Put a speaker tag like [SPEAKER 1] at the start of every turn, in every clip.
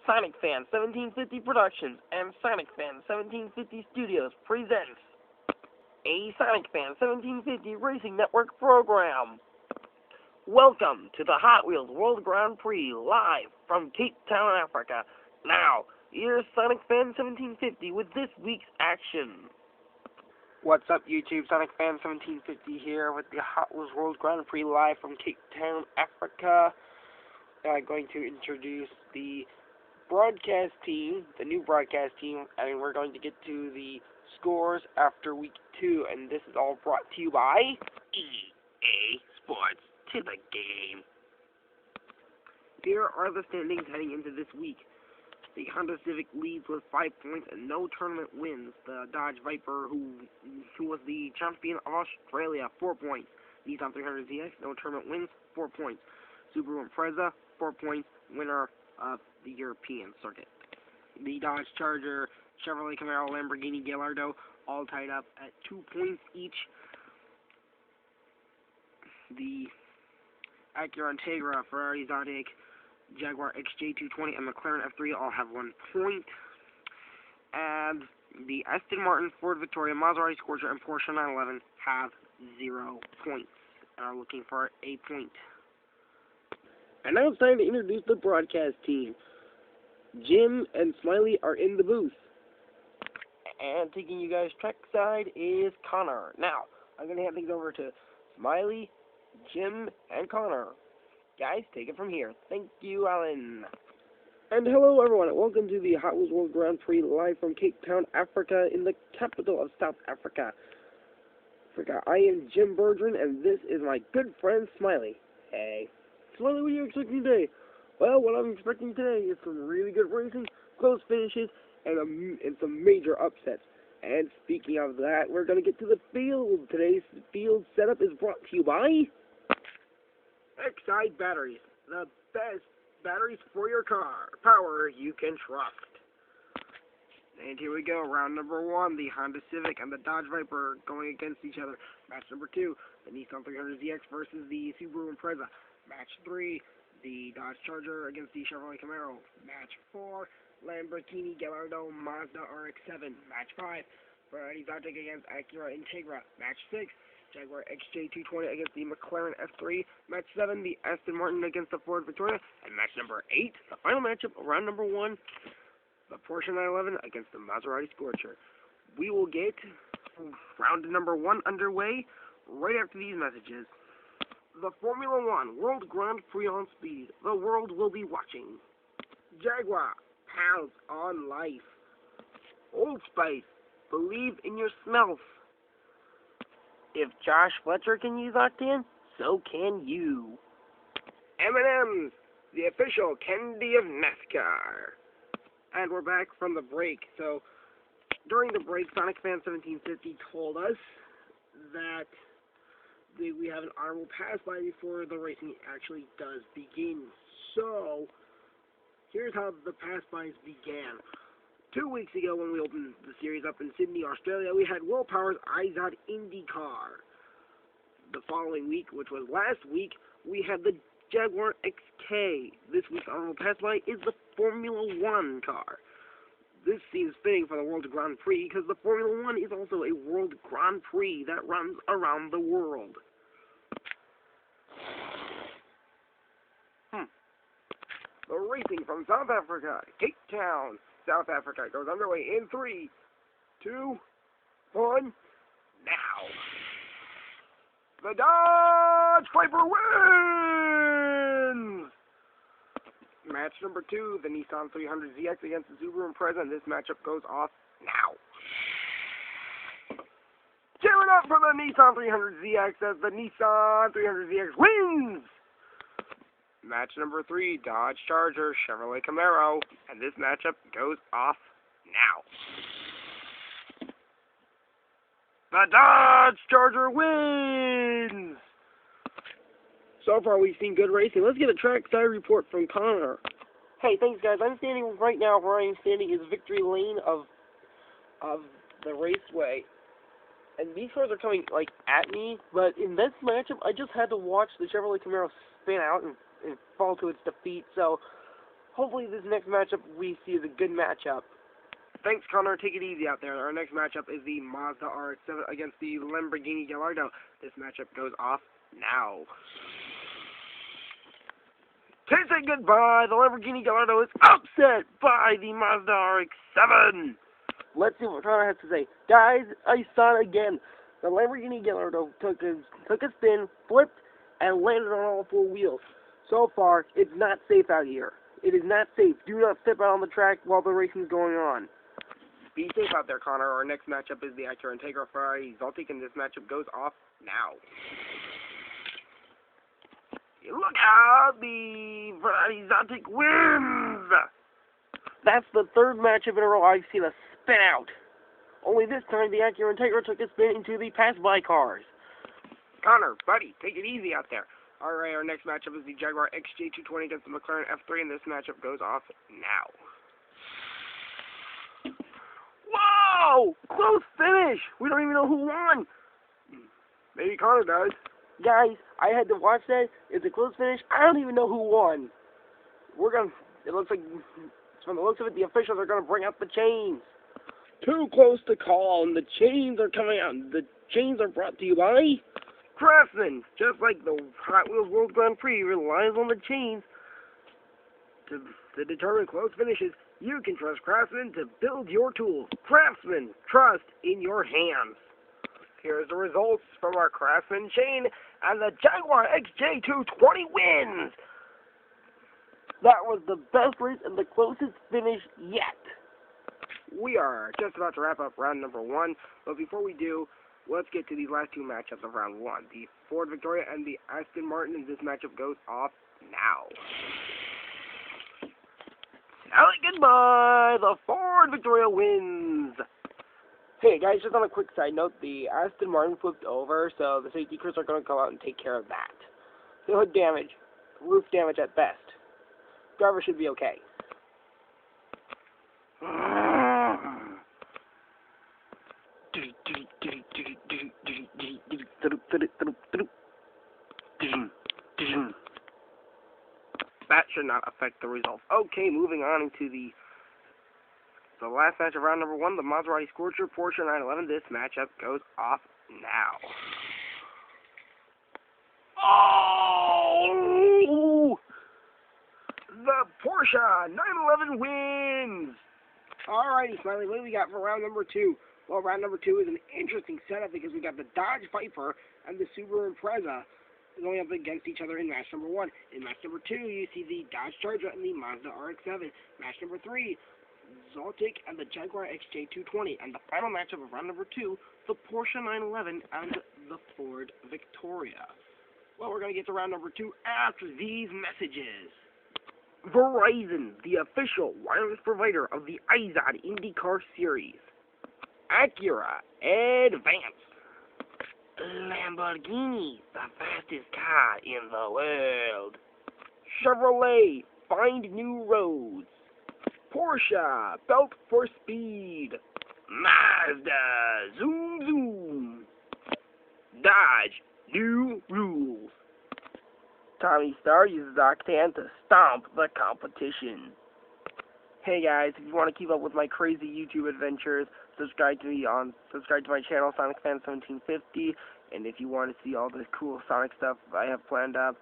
[SPEAKER 1] Sonic Fan 1750 Productions and Sonic Fan 1750 Studios presents a Sonic Fan 1750 Racing Network program. Welcome to the Hot Wheels World Grand Prix live from Cape Town, Africa. Now, here's Sonic Fan 1750 with this week's action. What's up, YouTube? Sonic Fan 1750 here with the Hot Wheels World Grand Prix live from Cape Town, Africa. I'm going to introduce the broadcast team, the new broadcast team, and we're going to get to the scores after week 2, and this is all brought to you by EA Sports. To the game. Here are the standings heading into this week. The Honda Civic leads with 5 points and no tournament wins. The Dodge Viper, who was the champion of Australia, 4 points. Nissan 300ZX, no tournament wins, 4 points. Suburau Impreza, 4 points, winner of the European circuit. The Dodge Charger, Chevrolet Camaro, Lamborghini, Gallardo, all tied up at 2 points each. The Acura Integera, Ferrari, Zotic, Jaguar XJ220, and McClaren F3 all have 1 point. And the Aston Martin, Ford Victoria, Masseratti Scorcher, and Porsche 911 have 0 points and are looking for a point. And now it's time to introduce the broadcast team. Jim and Smiley are in the booth. And taking you guys trackside is Connor. Now, I'm going to hand things over to Smiley, Jim, and Connor. Guys, take it from here. Thank you, Alan. And hello, everyone, and welcome to the Hot Wheels World Grand Prix live from Cape Town, Africa, in the capital of South Africa. I am Jim Bergeron, and this is my good friend, Smiley. Hey. Smiley, what are you expecting today? Well, what I'm expecting today is some really good racing, close finishes, and some major upsets. And speaking of that, we're going to get to the field. Today's field setup is brought to you by Exide Batteries, the best batteries for your car. Power you can trust. And here we go, round number 1, the Honda Civic and the Dodge Viper going against each other. Match number 2, the Nissan 300ZX versus the Suburau Impreza. Match 3, the Dodge Charger against the Chevrolet Camaro. Match 4, Lamborghini Gallardo Mazda RX-7. Match 5, Ferrari Zotic against Acura Integera. Match 6, Jaguar XJ220 against the McClaren F3. Match 7, the Aston Martin against the Ford Victoria. And match number 8, the final matchup of round number 1, the Porsche 911 against the Masseratti Scorcher. We will get round number 1 underway right after these messages. The Formula 1 World Grand Prix on speed. The world will be watching. Jaguar, pounds on life. Old Spice, believe in yourself. If Josh Fletcher can use Octane, so can you. M&M's, the official candy of NASCAR. And we're back from the break. So, during the break, Sonic Fan 1750 told us that we have an honorable pass by before the racing actually does begin. So, here's how the pass bys began. 2 weeks ago, when we opened the series up in Sydney, Australia, we had Will Power's IZOD IndyCar. The following week, which was last week, we had the Jaguar XK. This week's honorable pass by is the Formula 1 car. This seems fitting for the World Grand Prix because the Formula 1 is also a World Grand Prix that runs around the world. The racing from South Africa, Cape Town, South Africa, goes underway in 3, 2, 1, now. The Dodge Viper wins! Match number 2, the Nissan 300ZX against the Suburau Impreza, and this matchup goes off now. Cheering up for the Nissan 300ZX as the Nissan 300ZX wins! Match number 3, Dodge Charger, Chevrolet Camaro, and this matchup goes off now. The Dodge Charger wins! So far, we've seen good racing. Let's get a trackside report from Connor. Hey, thanks, guys. I'm standing right now where I'm standing is victory lane of the raceway. And these cars are coming, like, at me. But in this matchup, I just had to watch the Chevrolet Camaro spin out and fall to its defeat. So hopefully this next matchup we see is a good matchup. Thanks, Connor. Take it easy out there. Our next matchup is the Mazda RX-7 against the Lamborghini Gallardo. This matchup goes off now. To say goodbye, the Lamborghini Gallardo is upset by the Mazda RX-7. Let's see what Connor has to say. Guys, I saw it again. The Lamborghini Gallardo took a spin, flipped, and landed on all four wheels. So far, it's not safe out here. It is not safe. Do not step out on the track while the racing is going on. Be safe out there, Connor. Our next matchup is the Acura Integera Ferrari Zotic, and this matchup goes off now. Look out! The Ferrari Zotic wins! That's the third matchup in a row I've seen a spin out. Only this time, the Acura Integera took a spin into the pass-by cars. Connor, buddy, take it easy out there. Alright, our next matchup is the Jaguar XJ220 against the McClaren F3, and this matchup goes off now. Whoa! Close finish! We don't even know who won! Maybe Connor does. Guys, I had to watch that. It's a close finish. I don't even know who won. It looks like, from the looks of it, the officials are gonna bring out the chains. Too close to call, and the chains are coming out. The chains are brought to you by Craftsman. Just like the Hot Wheels World Grand Prix relies on the chains to determine close finishes, you can trust Craftsman to build your tools. Craftsman, trust in your hands. Here's the results from our Craftsman chain, and the Jaguar XJ220 wins. That was the best race and the closest finish yet. We are just about to wrap up round number 1, but before we do, let's get to these last two matchups of round 1. The Ford Victoria and the Aston Martin, and this matchup goes off now. Tell it goodbye! The Ford Victoria wins! Hey guys, just on a quick side note, the Aston Martin flipped over, so the safety crews are going to come out and take care of that. The hood damage, roof damage at best. Driver should be okay. That should not affect the results. Okay, moving on into the last match of round number 1, the Masseratti Scorcher, Porsche 911. This matchup goes off now. Oh! The Porsche 911 wins! Alrighty, Smiley, what do we got for round number 2? Well, round number 2 is an interesting setup because we got the Dodge Viper and the Suburau Impreza going up against each other in match number 1. In match number 2, you see the Dodge Charger and the Mazda RX-7. Match number 3, Zotic and the Jaguar XJ220. And the final matchup of round number 2, the Porsche 911 and the Ford Victoria. Well, we're going to get to round number 2 after these messages. Verizon, the official wireless provider of the iZod IndyCar Series. Acura Advance. Lamborghini, the fastest car in the world. Chevrolet, find new roads. Porsche, built for speed. Mazda, zoom zoom. Dodge, new rules. Tommy Star uses Octane to stomp the competition. Hey guys, if you want to keep up with my crazy YouTube adventures, subscribe to my channel, SonicFan1750, and if you want to see all the cool Sonic stuff I have planned up,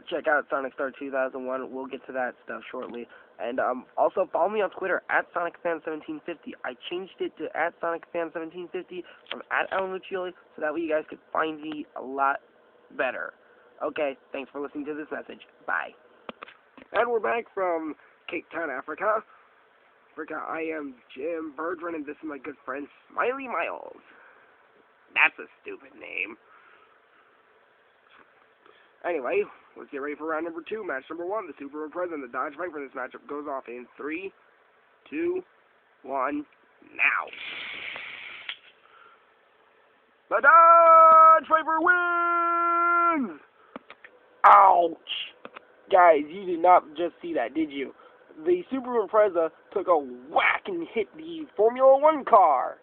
[SPEAKER 1] check out Sonic Star 2001. We'll get to that stuff shortly. And also follow me on Twitter @SonicFan1750. I changed it to @SonicFan1750 from @AlanLucioli, so that way you guys could find me a lot better. Okay, thanks for listening to this message. Bye. And we're back from Cape Town, Africa. I am Jim Bergeron, and this is my good friend Smiley Miles. That's a stupid name. Anyway, let's get ready for round number 2. Match number 1, the Suburau Impreza and the Dodge Viper. This matchup goes off in 3, 2, 1, now. The Dodge Viper wins! Ouch! Guys, you did not just see that, did you? The Suburau Impreza took a whack and hit the Formula 1 car.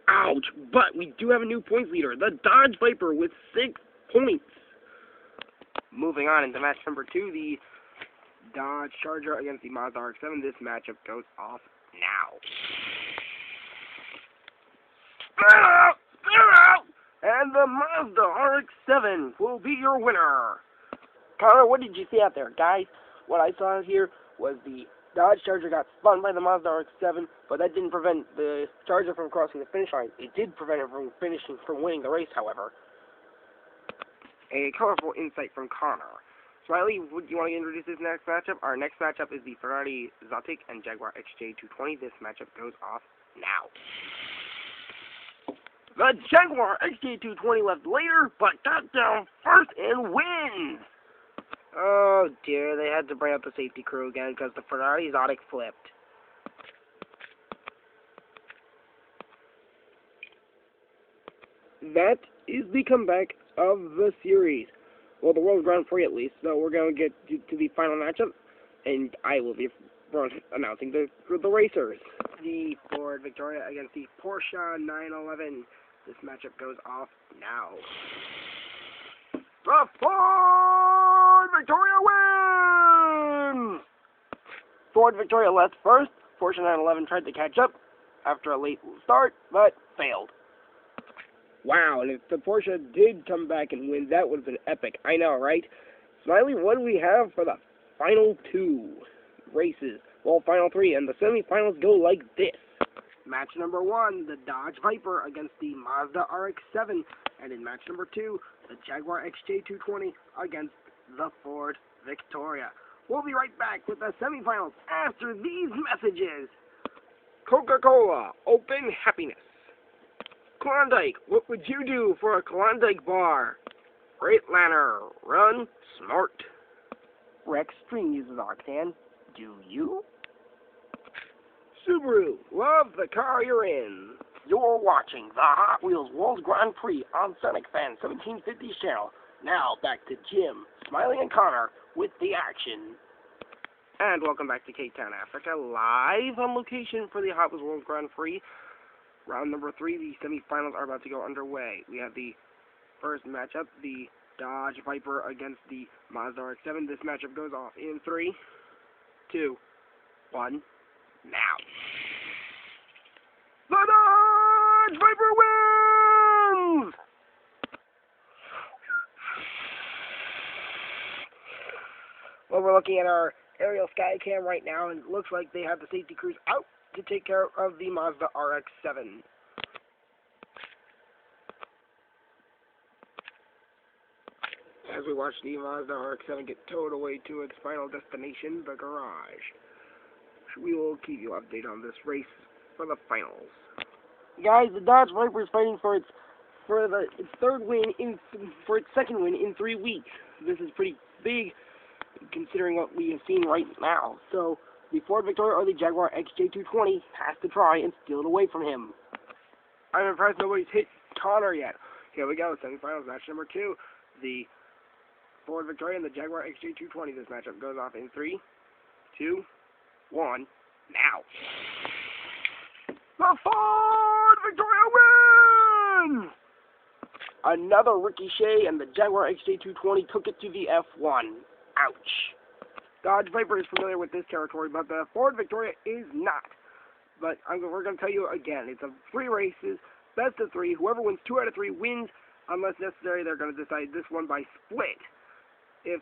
[SPEAKER 1] Ouch! But we do have a new points leader, the Dodge Viper, with 6 points. Moving on into match number 2, the Dodge Charger against the Mazda RX-7. This matchup goes off now. And the Mazda RX-7 will be your winner. Connor, what did you see out there? Guys, what I saw here was the Dodge Charger got spun by the Mazda RX-7, but that didn't prevent the Charger from crossing the finish line. It did prevent it from winning the race, however. A colorful insight from Connor. Smiley, would you want to introduce this next matchup? Our next matchup is the Ferrari Zotic and Jaguar XJ220. This matchup goes off now. The Jaguar XJ220 left later, but got down first and wins! Oh dear, they had to bring up the safety crew again because the Ferrari Zotic flipped. That is the comeback of the series. Well, the World Grand Prix at least, so we're going to get to the final matchup, and I will be announcing the racers. The Ford Victoria against the Porsche 911. This matchup goes off now. The Ford Victoria wins! Ford Victoria left first. Porsche 911 tried to catch up after a late start, but failed. Wow, and if the Porsche did come back and win, that would have been epic. I know, right? Smiley, what do we have for the final two races? Well, final three, and the semifinals go like this. Match number 1, the Dodge Viper against the Mazda RX-7. And in match number 2, the Jaguar XJ220 against the Ford Victoria. We'll be right back with the semifinals after these messages. Coca-Cola, open happiness. Klondike, what would you do for a Klondike bar? Freightliner, run smart. Rex Stream uses octane. Do you? Subaru, love the car you're in. You're watching the Hot Wheels World Grand Prix on Sonic Fan 1750's channel. Now back to Jim, Smiley, and Connor with the action. And welcome back to Cape Town, Africa, live on location for the Hot Wheels World Grand Prix. Round number 3, the semifinals are about to go underway. We have the first matchup, the Dodge Viper against the Mazda RX-7. This matchup goes off in 3, 2, 1, now. The Dodge Viper wins! Well, we're looking at our aerial sky cam right now, and it looks like they have the safety crews out to take care of the Mazda RX-7. As we watch the Mazda RX-7 get towed away to its final destination, the garage. We will keep you updated on this race for the finals. Guys, the Dodge Viper is fighting for its second win in 3 weeks. This is pretty big, considering what we have seen right now. So the Ford Victoria or the Jaguar XJ220 has to try and steal it away from him. I'm impressed nobody's hit Connor yet. Here we go, semifinals, match number 2. The Ford Victoria and the Jaguar XJ220. This matchup goes off in 3, 2, 1, now. The Ford Victoria wins! Another ricochet, and the Jaguar XJ220 took it to the F1. Ouch. Dodge Viper is familiar with this territory, but the Ford Victoria is not. But we're going to tell you again, it's 3 races, best of 3. Whoever wins 2 out of 3 wins. Unless necessary, they're going to decide this one by split. If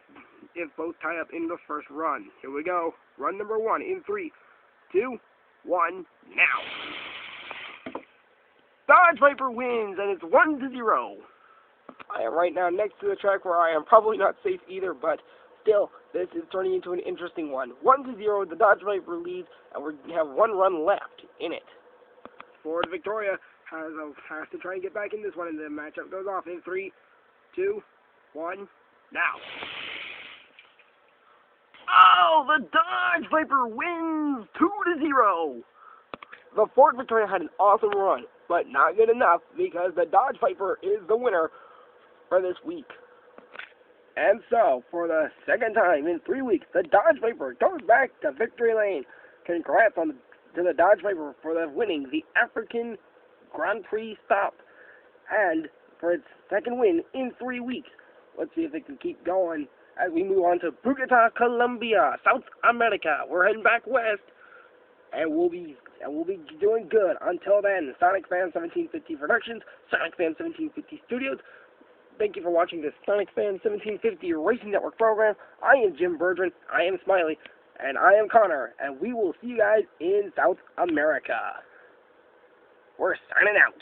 [SPEAKER 1] both tie up in the first run. Here we go. Run number 1 in 3, 2, 1, now. Dodge Viper wins, and it's 1-0. I am right now next to the track where I am probably not safe either, but still, this is turning into an interesting one. 1-0, the Dodge Viper leads, and we have 1 run left in it. Ford Victoria has to try and get back in this one, and the matchup goes off in 3, 2, 1, now. Oh, the Dodge Viper wins 2-0. The Ford Victoria had an awesome run, but not good enough because the Dodge Viper is the winner for this week. And so, for the second time in 3 weeks, the Dodge Viper goes back to victory lane. Congrats to the Dodge Viper for winning the African Grand Prix stop, and for its second win in 3 weeks. Let's see if it can keep going as we move on to Bogota, Colombia, South America. We're heading back west, and we'll be doing good. Until then, Sonic Fan 1750 Productions, Sonic Fan 1750 Studios. Thank you for watching this Sonic Fan 1750 Racing Network program. I am Jim Bergeron, I am Smiley, and I am Connor, and we will see you guys in South America. We're signing out.